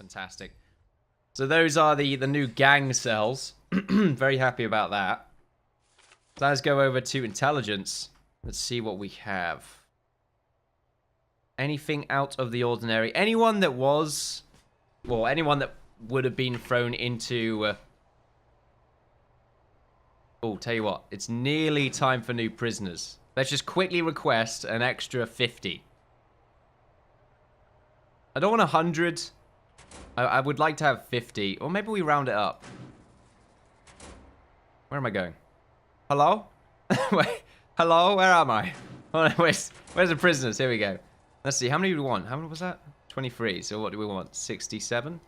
fantastic. So those are the new gang cells. Very happy about that. So let's go over to intelligence. Let's see what we have. Anything out of the ordinary? Anyone that was... Well, anyone that would have been thrown into... Oh, tell you what. It's nearly time for new prisoners. Let's just quickly request an extra 50. I don't want 100. I would like to have 50. Or maybe we round it up. Where am I going? Hello? Wait. Hello? Where am I? Oh, where's the prisoners? Here we go. Let's see. How many do we want? How many was that? 23. So what do we want? 67?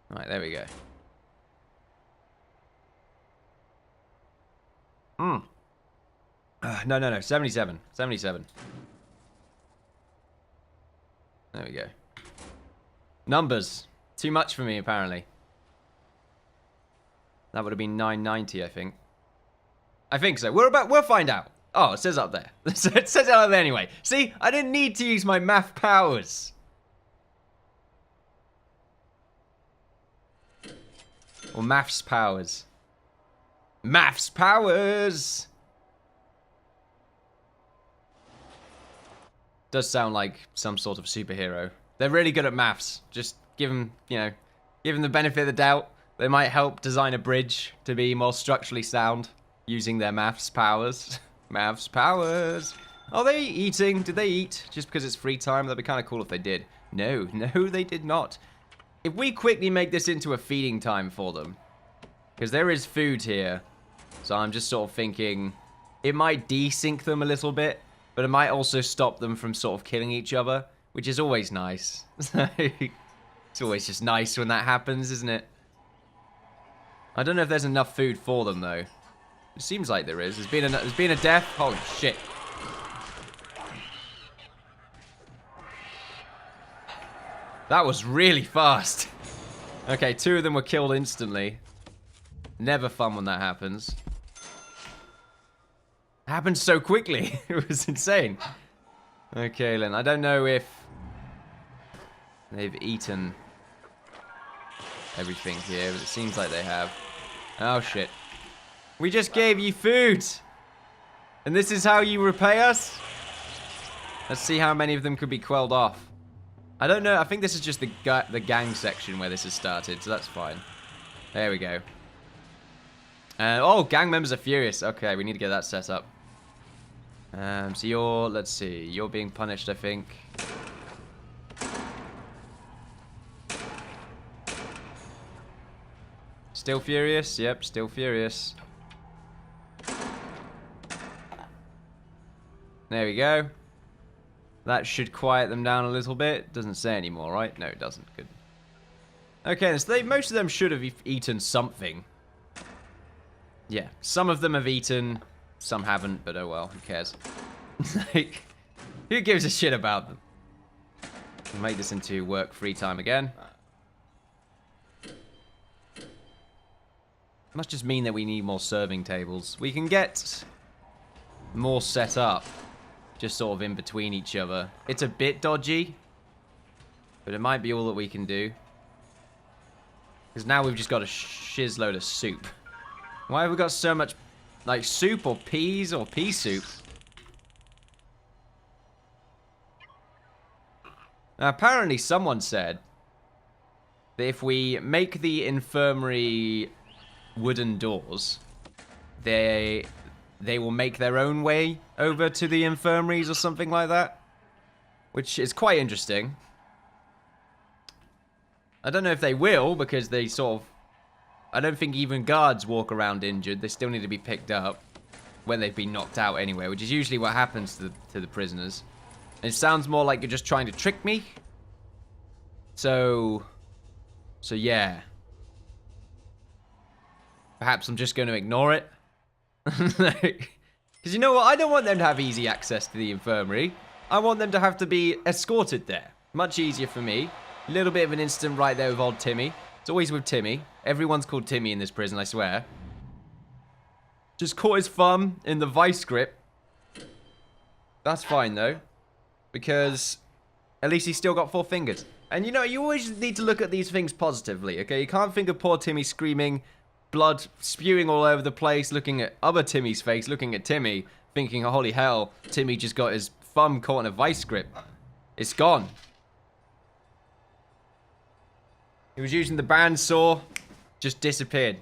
Right, there we go. No. 77. 77. There we go. Numbers. Too much for me, apparently. That would have been 990, I think. I think so. We'll find out. Oh, it says up there. It says it up there anyway. See, I didn't need to use my math powers. Or maths powers. Maths powers! Does sound like some sort of superhero. They're really good at maths. Just give them, give them the benefit of the doubt. They might help design a bridge to be more structurally sound using their maths powers. Maths powers. Are they eating? Did they eat just because it's free time? That'd be kind of cool if they did. No, they did not. If we quickly make this into a feeding time for them, because there is food here, so I'm just sort of thinking it might desync them a little bit, but it might also stop them from sort of killing each other, which is always nice. It's always just nice when that happens, isn't it? I don't know if there's enough food for them, though. It seems like there is. There's been a death. Holy shit. That was really fast. Okay, 2 of them were killed instantly. Never fun when that happens. It happened so quickly. It was insane. Okay, then. I don't know if they've eaten everything here, but it seems like they have. Oh, shit. We just gave you food. And this is how you repay us? Let's see how many of them could be quelled off. I don't know. I think this is just the gang section where this has started, so that's fine. There we go. Oh, gang members are furious. Okay, we need to get that set up. So let's see. You're being punished, I think. Still furious? Yep, still furious. There we go. That should quiet them down a little bit. Doesn't say anymore, right? No, it doesn't. Good. Okay, so most of them should have eaten something. Yeah, some of them have eaten, some haven't, but oh well, who cares? Like, who gives a shit about them? We'll make this into work free time again. Must just mean that we need more serving tables. We can get more set up, just sort of in between each other. It's a bit dodgy, but it might be all that we can do. Because now we've just got a shizload of soup. Why have we got so much, like, soup or peas or pea soup? Now, apparently someone said that if we make the infirmary wooden doors, they will make their own way over to the infirmaries or something like that. Which is quite interesting. I don't know if they will, because they sort of... I don't think even guards walk around injured. They still need to be picked up when they've been knocked out anyway, which is usually what happens to the prisoners. And it sounds more like you're just trying to trick me. So yeah. Perhaps I'm just going to ignore it. Because you know what? I don't want them to have easy access to the infirmary. I want them to have to be escorted there. Much easier for me. A little bit of an incident right there with old Timmy. It's always with Timmy. Everyone's called Timmy in this prison, I swear. Just caught his thumb in the vice grip. That's fine, though. because at least he's still got 4 fingers. And you know, you always need to look at these things positively, okay? You can't think of poor Timmy screaming, blood spewing all over the place, looking at other Timmy's face, looking at Timmy, thinking, holy hell, Timmy just got his thumb caught in a vice grip. It's gone. He was using the bandsaw, just disappeared.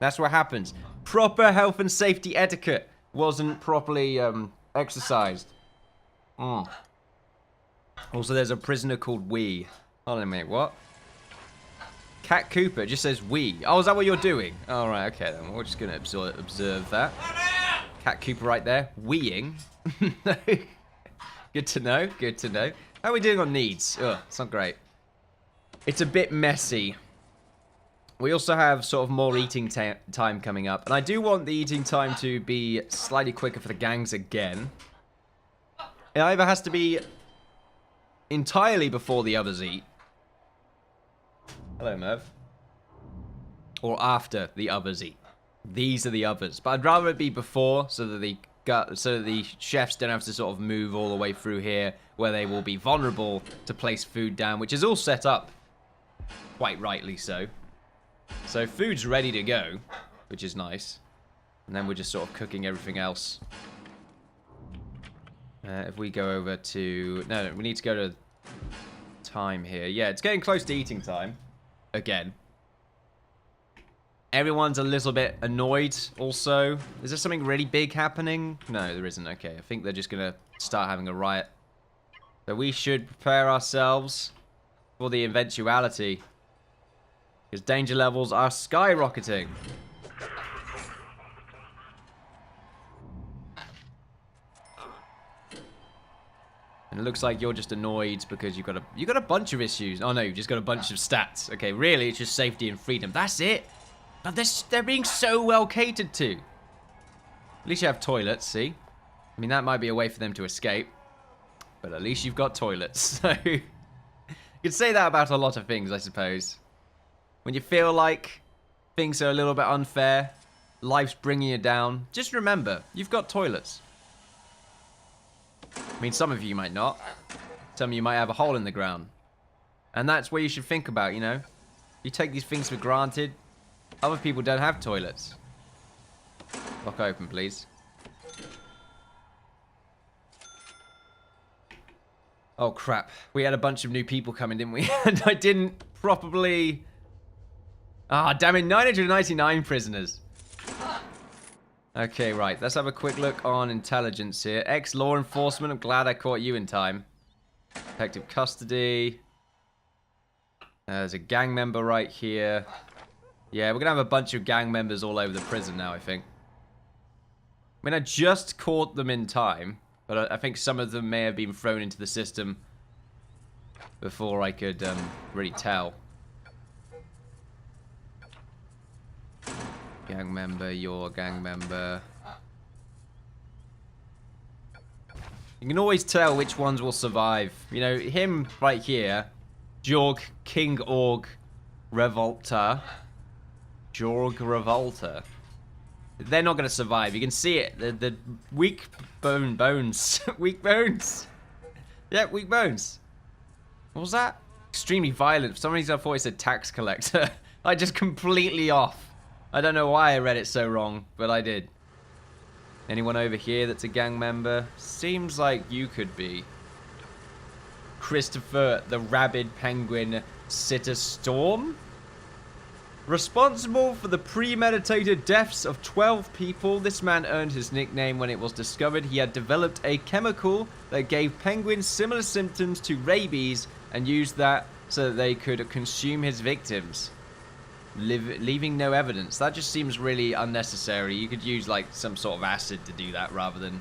That's what happens. Proper health and safety etiquette wasn't properly exercised. Also, there's a prisoner called Wee. Hold on a minute, what? Cat Cooper just says Wee. Oh, is that what you're doing? All right, okay then. We're just going to observe that. Cat Cooper right there. Weeing. Good to know, good to know. How are we doing on needs? Ugh, it's not great. It's a bit messy. We also have sort of more eating time coming up. And I do want the eating time to be slightly quicker for the gangs again. It either has to be entirely before the others eat. Hello, Merv. Or after the others eat. These are the others. But I'd rather it be before so that the chefs don't have to sort of move all the way through here where they will be vulnerable to place food down, which is all set up. Quite rightly so. So food's ready to go, which is nice. And then we're just sort of cooking everything else. If we go over to... No, we need to go to time here. Yeah, it's getting close to eating time. Again. Everyone's a little bit annoyed also. Is there something really big happening? No, there isn't. Okay, I think they're just going to start having a riot. So we should prepare ourselves for the eventuality. Because danger levels are skyrocketing. And it looks like you're just annoyed because you got a bunch of issues. Oh no, you've just got a bunch of stats. Okay, really, it's just safety and freedom. That's it. But they're being so well catered to. At least you have toilets, see? I mean, that might be a way for them to escape. But at least you've got toilets. So you could say that about a lot of things, I suppose. When you feel like things are a little bit unfair, life's bringing you down, just remember, you've got toilets. I mean, some of you might not. Some of you might have a hole in the ground. And that's what you should think about, you know? You take these things for granted. Other people don't have toilets. Lock open, please. Oh, crap. We had a bunch of new people coming, didn't we? And I didn't properly... Ah, damn it. 999 prisoners. Okay, right. Let's have a quick look on intelligence here. Ex-law enforcement. I'm glad I caught you in time. Effective custody. There's a gang member right here. Yeah, we're going to have a bunch of gang members all over the prison now, I think. I mean, I just caught them in time. But I think some of them may have been thrown into the system before I could really tell. Gang member, you're a gang member. You can always tell which ones will survive. You know, him right here, Jorg, King Org, Revolta. Jorg Revolta. They're not going to survive. You can see it. The weak bones. Weak bones. Yeah, weak bones. What was that? Extremely violent. For some reason I thought it said tax collector. Like, just completely off. I don't know why I read it so wrong, but I did. Anyone over here that's a gang member? Seems like you could be. Christopher the Rabid Penguin Sitter Storm? Responsible for the premeditated deaths of 12 people, this man earned his nickname when it was discovered he had developed a chemical that gave penguins similar symptoms to rabies and used that so that they could consume his victims. Leaving no evidence. That just seems really unnecessary. You could use like some sort of acid to do that rather than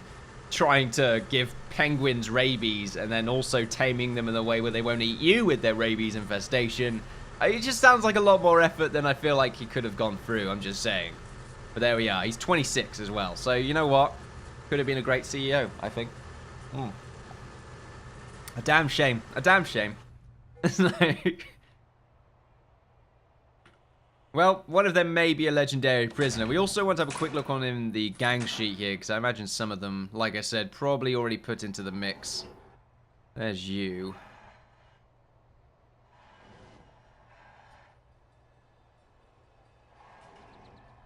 trying to give penguins rabies and then also taming them in a way where they won't eat you with their rabies infestation. It just sounds like a lot more effort than I feel like he could have gone through, I'm just saying. But there we are. He's 26 as well. So, you know what? Could have been a great CEO, I think. A damn shame. A damn shame. Well, one of them may be a legendary prisoner. We also want to have a quick look on in the gang sheet here, because I imagine some of them, like I said, probably already put into the mix. There's you.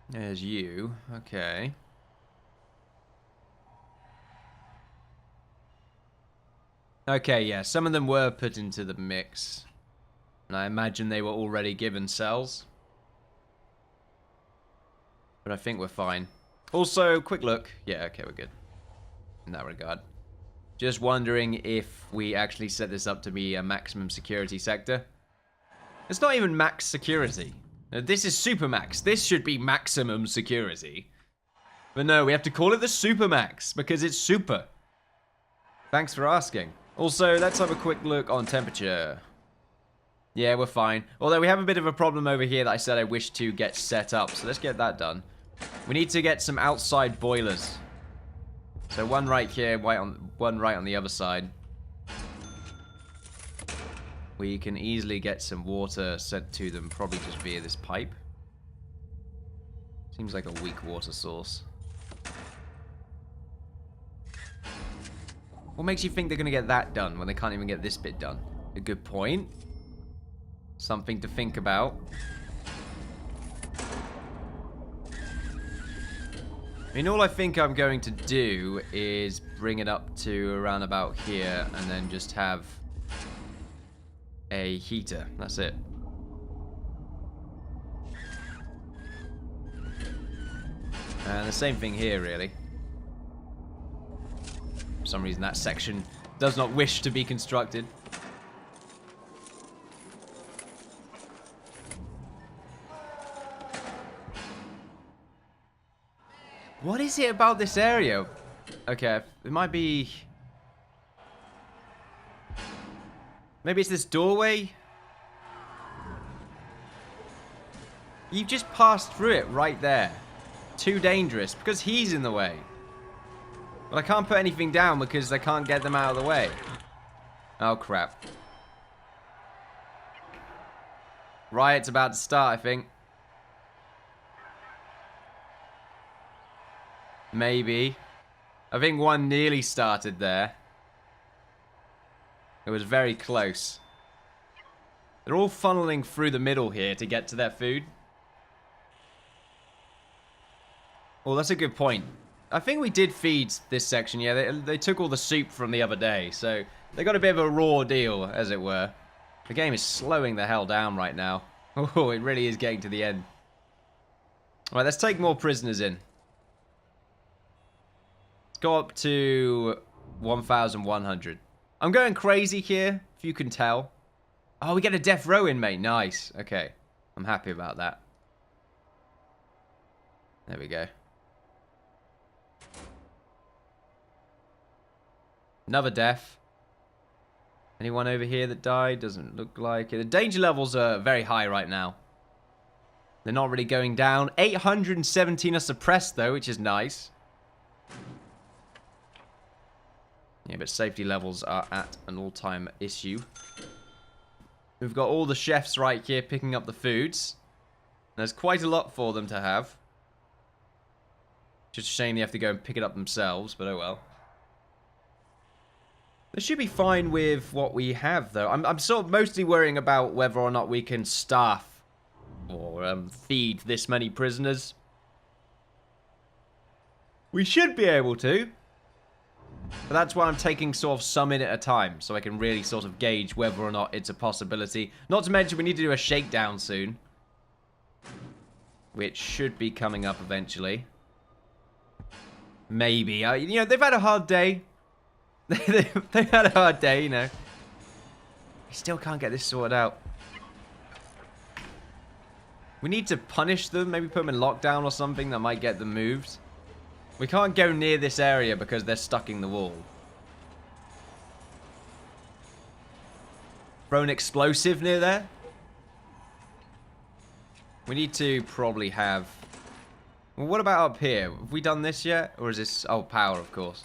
There's you. Okay. Okay, yeah, some of them were put into the mix. And I imagine they were already given cells. But I think we're fine. Also, quick look. Yeah, okay, we're good. In that regard. Just wondering if we actually set this up to be a maximum security sector. It's not even max security. This is super max. This should be maximum security. But no, we have to call it the super max because it's super. Thanks for asking. Also, let's have a quick look on temperature. Yeah, we're fine. Although we have a bit of a problem over here that I said I wish to get set up. So let's get that done. We need to get some outside boilers. So one right here, one right on the other side. We can easily get some water sent to them, probably just via this pipe. Seems like a weak water source. What makes you think they're going to get that done when they can't even get this bit done? A good point. Something to think about. I mean, all I think I'm going to do is bring it up to around about here and then just have a heater. That's it. And the same thing here, really. For some reason, that section does not wish to be constructed. What is it about this area? Okay, it might be... Maybe it's this doorway? You've just passed through it right there. Too dangerous, because he's in the way. But I can't put anything down because I can't get them out of the way. Oh, crap. Riot's about to start, I think. Maybe. I think one nearly started there. It was very close. They're all funneling through the middle here to get to their food. Well, that's a good point. I think we did feed this section, yeah. They took all the soup from the other day, so they got a bit of a raw deal, as it were. The game is slowing the hell down right now. Oh, it really is getting to the end. Alright, let's take more prisoners in. Go up to 1,100. I'm going crazy here, if you can tell. Oh, we get a death row inmate. Nice. Okay. I'm happy about that. There we go. Another death. Anyone over here that died? Doesn't look like it. The danger levels are very high right now. They're not really going down. 817 are suppressed, though, which is nice. Yeah, but safety levels are at an all-time issue. We've got all the chefs right here picking up the foods. There's quite a lot for them to have. Just a shame they have to go and pick it up themselves, but oh well. They should be fine with what we have, though. I'm sort of mostly worrying about whether or not we can staff or feed this many prisoners. We should be able to. But that's why I'm taking sort of some in at a time, so I can really sort of gauge whether or not it's a possibility. Not to mention we need to do a shakedown soon. Which should be coming up eventually. Maybe. You know, they've had a hard day. They've had a hard day, you know. We still can't get this sorted out. We need to punish them, maybe put them in lockdown or something that might get them moved. We can't go near this area because they're stuck in the wall. Throw an explosive near there. We need to probably have... Well, what about up here? Have we done this yet? Or is this... Oh, power, of course.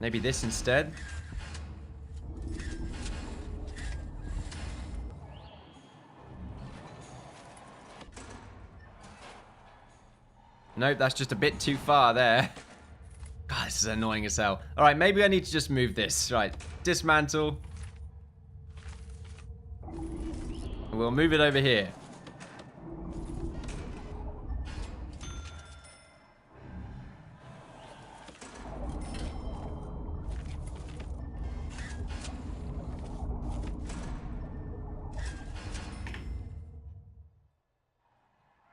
Maybe this instead? Nope, that's just a bit too far there. God, this is annoying as hell. Alright, maybe I need to just move this. Right, dismantle. We'll move it over here.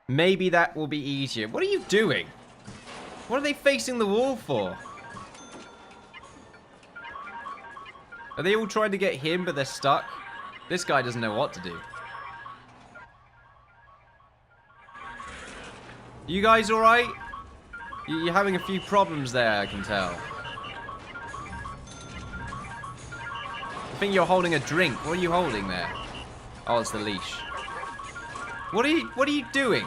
Maybe that will be easier. What are you doing? What are they facing the wall for? Are they all trying to get him, but they're stuck? This guy doesn't know what to do. You guys alright? You're having a few problems there, I can tell. I think you're holding a drink. What are you holding there? Oh, it's the leash. What are you doing?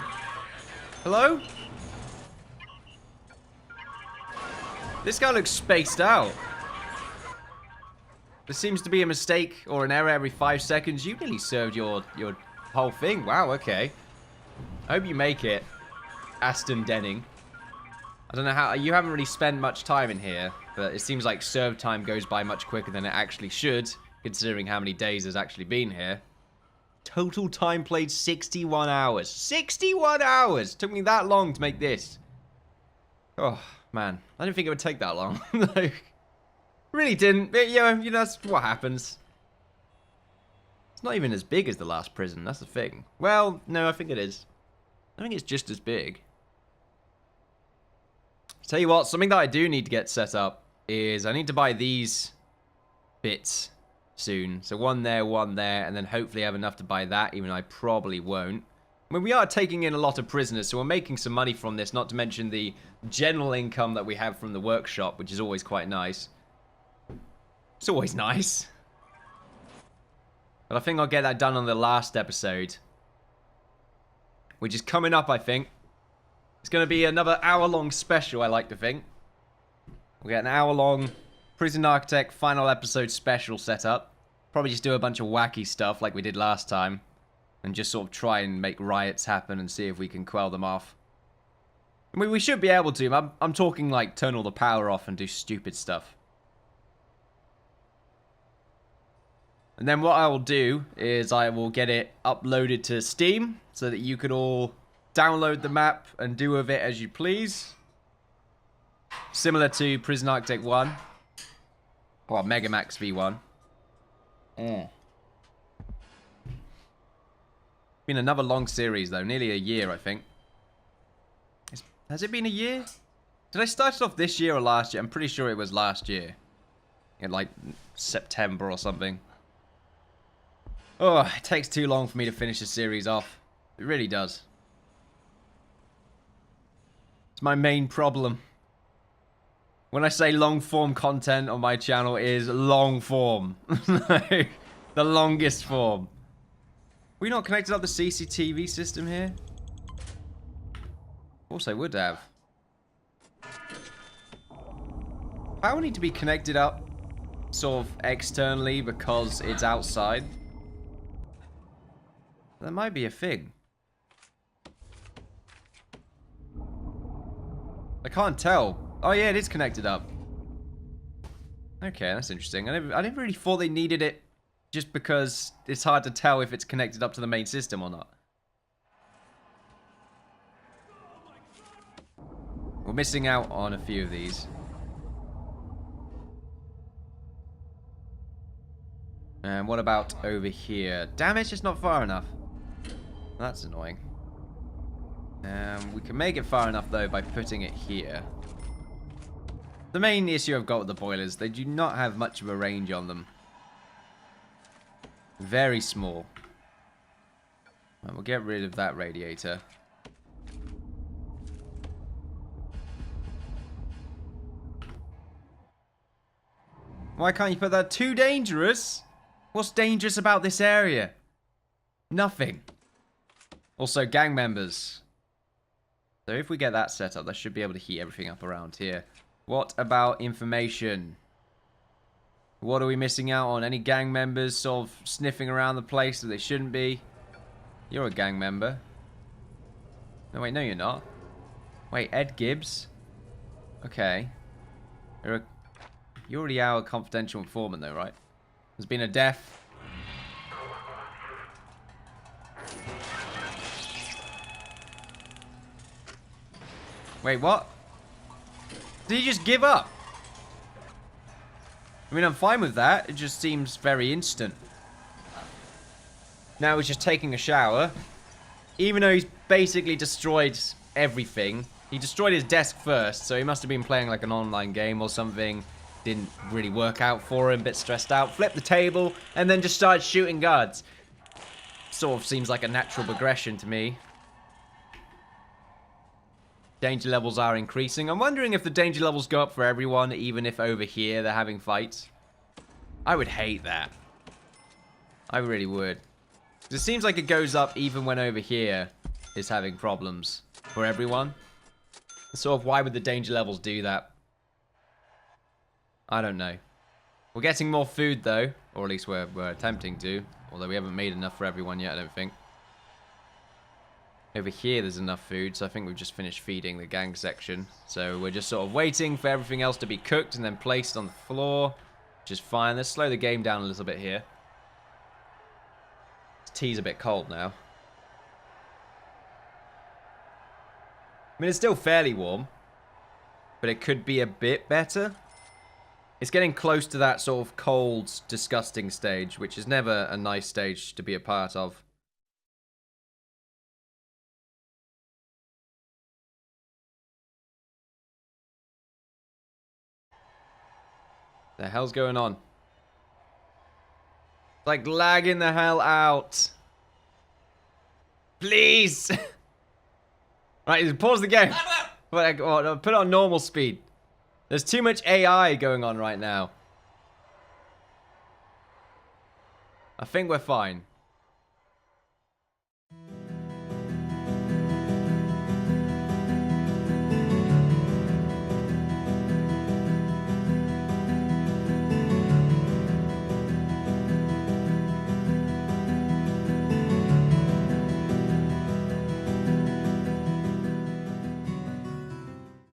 Hello? This guy looks spaced out. There seems to be a mistake or an error every 5 seconds. You nearly served your whole thing. Wow, okay. I hope you make it, Aston Denning. I don't know how... You haven't really spent much time in here, but it seems like serve time goes by much quicker than it actually should, considering how many days there's actually been here. Total time played 61 hours. 61 hours! Took me that long to make this. Oh, man. I didn't think it would take that long. Like, really didn't. But, you know, that's what happens. It's not even as big as the last prison. That's the thing. Well, no, I think it is. I think it's just as big. Tell you what, something that I do need to get set up is I need to buy these bits soon. So one there, and then hopefully have enough to buy that, even though I probably won't. I mean, we are taking in a lot of prisoners, so we're making some money from this, not to mention the general income that we have from the workshop, which is always quite nice. It's always nice. But I think I'll get that done on the last episode, which is coming up, I think. It's going to be another hour-long special, I like to think. We'll get an hour-long Prison Architect final episode special set up. Probably just do a bunch of wacky stuff like we did last time. And just sort of try and make riots happen and see if we can quell them off. I mean, we should be able to. I'm talking like turn all the power off and do stupid stuff. And then what I will do is I will get it uploaded to Steam so that you could all download the map and do with it as you please. Similar to Prison Architect 1. Well, Megamax V1. Been another long series though, nearly a year I think. Has it been a year? Did I start it off this year or last year? I'm pretty sure it was last year. In like September or something. Oh, it takes too long for me to finish the series off. It really does. It's my main problem. When I say long form content on my channel, it is long form. Like, the longest form. We not connected up the CCTV system here? Of course I would have. Power need to be connected up sort of externally because it's outside. That might be a thing. I can't tell. Oh yeah, it is connected up. Okay, that's interesting. I never really thought they needed it just because it's hard to tell if it's connected up to the main system or not. We're missing out on a few of these. And what about over here? Damn it, it's just not far enough. That's annoying. We can make it far enough though by putting it here. The main issue I've got with the boilers, they do not have much of a range on them. Very small. Right, we'll get rid of that radiator. Why can't you put that? Too dangerous? What's dangerous about this area? Nothing. Also, gang members. So if we get that set up, that should be able to heat everything up around here. What about information? What are we missing out on? Any gang members sort of sniffing around the place that they shouldn't be? You're a gang member. No, wait, no you're not. Wait, Ed Gibbs? Okay. You're already our confidential informant though, right? There's been a death. Wait, what? Did he just give up? I mean, I'm fine with that. It just seems very instant. Now he's just taking a shower. Even though he's basically destroyed everything. He destroyed his desk first, so he must have been playing like an online game or something. Didn't really work out for him, a bit stressed out. Flipped the table, and then just started shooting guards. Sort of seems like a natural progression to me. Danger levels are increasing. I'm wondering if the danger levels go up for everyone, even if over here they're having fights. I would hate that. I really would. It seems like it goes up even when over here is having problems for everyone. Sort of, why would the danger levels do that? I don't know. We're getting more food though, or at least we're attempting to. Although we haven't made enough for everyone yet, I don't think. Over here there's enough food, so I think we've just finished feeding the gang section. So we're just sort of waiting for everything else to be cooked and then placed on the floor. Which is fine. Let's slow the game down a little bit here. This tea's a bit cold now. I mean, it's still fairly warm. But it could be a bit better. It's getting close to that sort of cold, disgusting stage, which is never a nice stage to be a part of. The hell's going on? Like lagging the hell out. Please. Right, pause the game. Put it on normal speed. There's too much AI going on right now. I think we're fine.